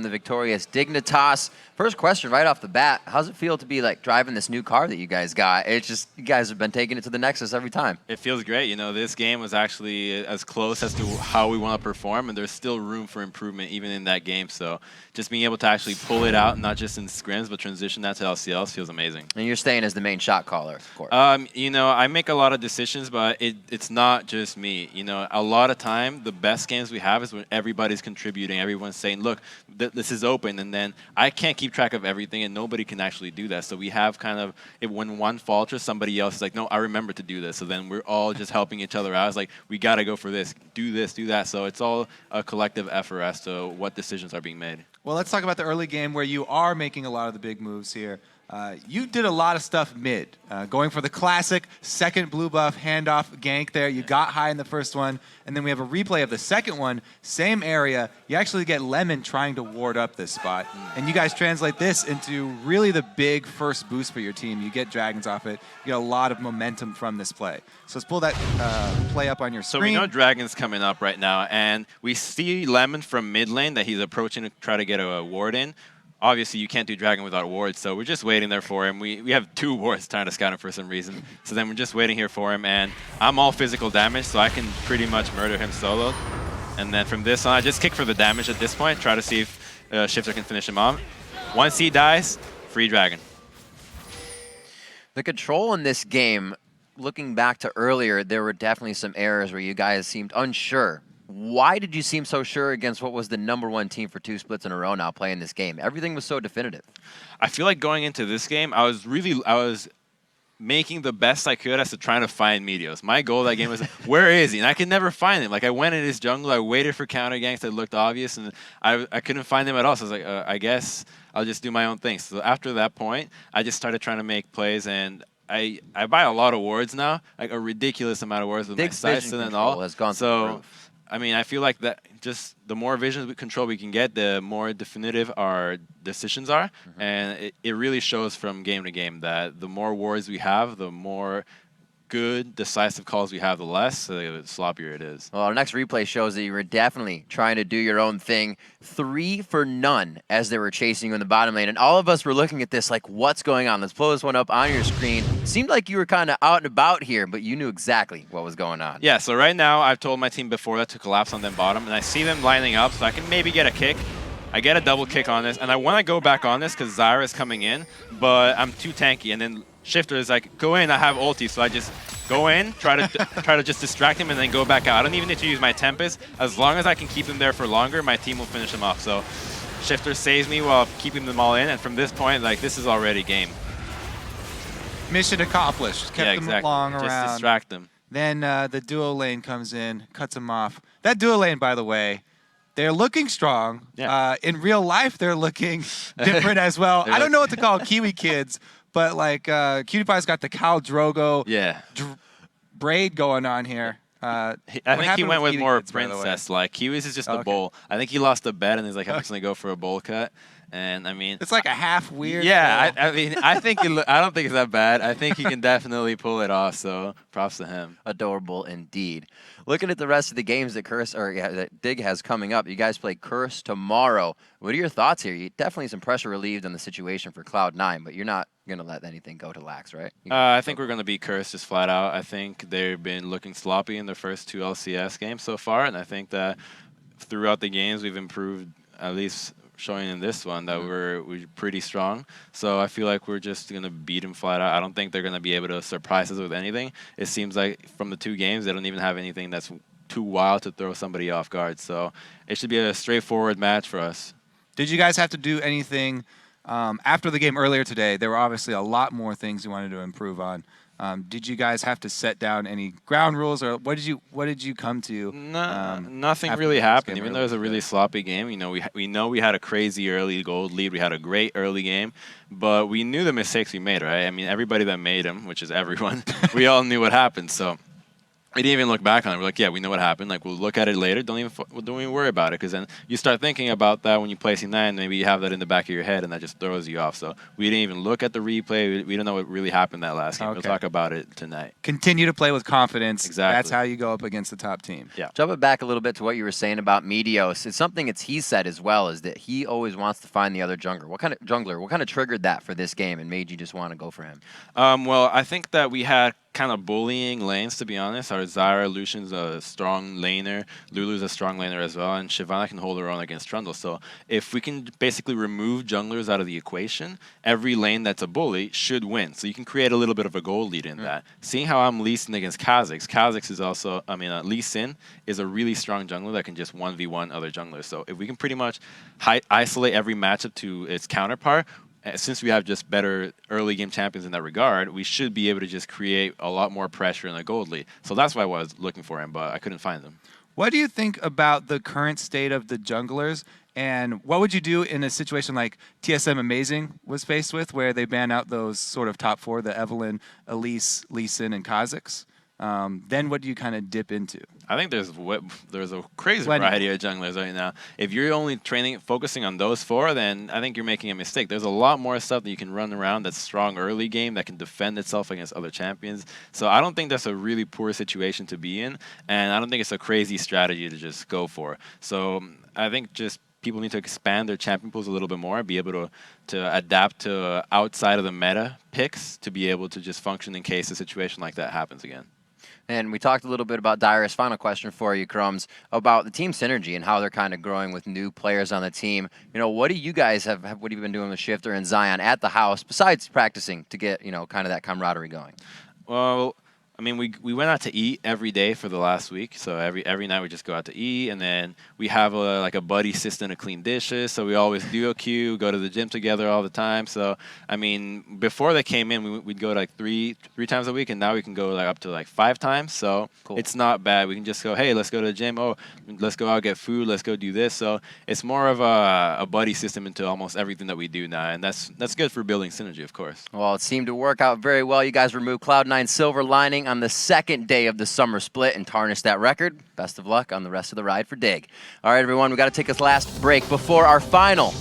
the victorious Dignitas. First question right off the bat, how's it feel to be like driving this new car that you guys got? It's just, you guys have been taking it to the Nexus every time. It feels great. You know, this game was actually as close as to how we want to perform, and there's still room for improvement even in that game. So just being able to actually pull it out, not just in scrims, but transition that to LCLs feels amazing. And you're staying as the main shot caller, of course. You know, I make a lot of decisions, but it's not just me. You know, a lot of time, the best games we have is when everybody's contributing, everyone's saying, look, this is open, and then I can't keep track of everything, and nobody can actually do that. So we have kind of, when one falters, somebody else is like, no, I remember to do this. So then we're all just helping each other out. It's like, we got to go for this, do that. So it's all a collective effort as to what decisions are being made. Well, let's talk about the early game where you are making a lot of the big moves here. You did a lot of stuff mid, going for the classic second blue buff handoff gank there. You got high in the first one, and then we have a replay of the second one, same area. You actually get Lemon trying to ward up this spot, and you guys translate this into really the big first boost for your team. You get Dragons off it. You get a lot of momentum from this play. So let's pull that play up on your screen. So we know Dragon's coming up right now, and we see Lemon from mid lane that he's approaching to try to get a ward in. Obviously, you can't do Dragon without wards, so we're just waiting there for him. We have 2 wards trying to scout him for some reason. So then we're just waiting here for him, and I'm all physical damage, so I can pretty much murder him solo. And then from this on, I just kick for the damage at this point, try to see if Shifter can finish him off. Once he dies, free Dragon. The control in this game, looking back to earlier, there were definitely some errors where you guys seemed unsure. Why did you seem so sure against what was the #1 team for 2 splits in a row now playing this game? Everything was so definitive. I feel like going into this game, I was making the best I could as to trying to find Meteos. My goal that game was, where is he? And I could never find him. Like, I went in his jungle, I waited for counter ganks that looked obvious, and I couldn't find him at all. So I was like, I guess I'll just do my own thing. So after that point, I just started trying to make plays, and I buy a lot of wards now, like a ridiculous amount of wards with my sights and all. Has gone so, I mean, I feel like that just the more vision control we can get, the more definitive our decisions are. And it really shows from game to game that the more wards we have, the more good, decisive calls we have, the less, the sloppier it is. Well, our next replay shows that you were definitely trying to do your own thing. 3 for none as they were chasing you in the bottom lane. And all of us were looking at this like, what's going on? Let's pull this one up on your screen. Seemed like you were kind of out and about here, but you knew exactly what was going on. Yeah, so right now, I've told my team before that to collapse on them bottom, and I see them lining up, so I can maybe get a kick. I get a double kick on this, and I want to go back on this because Zyra is coming in, but I'm too tanky, and then Shifter is like, go in, I have ulti, so I just go in, try to just distract him, and then go back out. I don't even need to use my Tempest. As long as I can keep them there for longer, my team will finish them off. So Shifter saves me while keeping them all in, and from this point, like, this is already game. Mission accomplished. Kept them long around. Just distract them. Then the duo lane comes in, cuts him off. That duo lane, by the way, they're looking strong. Yeah. In real life, they're looking different as well. I don't know what to call Kiwi kids, but like Cutie Pie's got the Khal Drogo braid going on here. I think he went with more kids, princess. Like, Kiwi's is just a bowl. I think he lost a bet and he's like, I'm just going to go for a bowl cut. And I mean, it's like a half weird. Yeah, I mean, I don't think it's that bad. I think he can definitely pull it off. So props to him. Adorable indeed. Looking at the rest of the games that that Dig has coming up, you guys play Curse tomorrow. What are your thoughts here? Definitely some pressure relieved on the situation for Cloud9, but you're not going to let anything go to lax, right? I think we're going to beat Curse just flat out. I think they've been looking sloppy in their first 2 LCS games so far, and I think that throughout the games we've improved, at least showing in this one that we're pretty strong. So I feel like we're just going to beat them flat out. I don't think they're going to be able to surprise us with anything. It seems like from the 2 games, they don't even have anything that's too wild to throw somebody off guard. So it should be a straightforward match for us. Did you guys have to do anything after the game earlier today? There were obviously a lot more things you wanted to improve on. Did you guys have to set down any ground rules, or what did you come to? Nothing really happened. Even though it was a really sloppy game, you know, we know we had a crazy early gold lead. We had a great early game, but we knew the mistakes we made, right? I mean, everybody that made them, which is everyone, we all knew what happened. So We didn't even look back on it. We're like, yeah, we know what happened. Like, we'll look at it later. Don't even worry about it, because then you start thinking about that when you're placing that, and maybe you have that in the back of your head, and that just throws you off. So we didn't even look at the replay. We don't know what really happened that last game. Okay. We'll talk about it tonight. Continue to play with confidence. Exactly. That's how you go up against the top team. Yeah. Jumping back a little bit to what you were saying about Meteos, it's something he said as well, is that he always wants to find the other jungler. What kind of triggered that for this game and made you just want to go for him? Well, I think that we had kind of bullying lanes, to be honest. Our Zyra, Lucian's a strong laner, Lulu's a strong laner as well, and Shyvana can hold her own against Trundle. So if we can basically remove junglers out of the equation, every lane that's a bully should win. So you can create a little bit of a goal lead in that. Seeing how I'm Lee Sin against Kha'Zix, Kha'Zix is also, Lee Sin is a really strong jungler that can just 1v1 other junglers. So if we can pretty much isolate every matchup to its counterpart, since we have just better early game champions in that regard, we should be able to just create a lot more pressure in the gold lead. So that's why I was looking for him, but I couldn't find them. What do you think about the current state of the junglers, and what would you do in a situation like TSM Amazing was faced with, where they ban out those sort of top four, the Evelynn, Elise, Lee Sin, and Kha'Zix? Then what do you kind of dip into? I think there's a crazy variety of junglers right now. If you're only focusing on those four, then I think you're making a mistake. There's a lot more stuff that you can run around that's strong early game that can defend itself against other champions. So I don't think that's a really poor situation to be in, and I don't think it's a crazy strategy to just go for. So I think just people need to expand their champion pools a little bit more, be able to adapt to outside of the meta picks to be able to just function in case a situation like that happens again. And we talked a little bit about Dyrus. Final question for you, Crumbs, about the team synergy and how they're kind of growing with new players on the team. You know, what do you guys what have you been doing with Shifter and Zion at the house besides practicing to get, kind of that camaraderie going? Well, I mean, we went out to eat every day for the last week. So every night we just go out to eat, and then we have a buddy system to clean dishes. So we always duo queue, go to the gym together all the time. So I mean, before they came in, we'd go like three times a week, and now we can go up to 5 times. So cool. It's not bad. We can just go, hey, let's go to the gym. Oh, let's go out get food. Let's go do this. So it's more of a buddy system into almost everything that we do now, and that's good for building synergy, of course. Well, it seemed to work out very well. You guys removed Cloud9's silver lining on the second day of the summer split and tarnished that record. Best of luck on the rest of the ride for Dig. All right, everyone, we got to take this last break before our final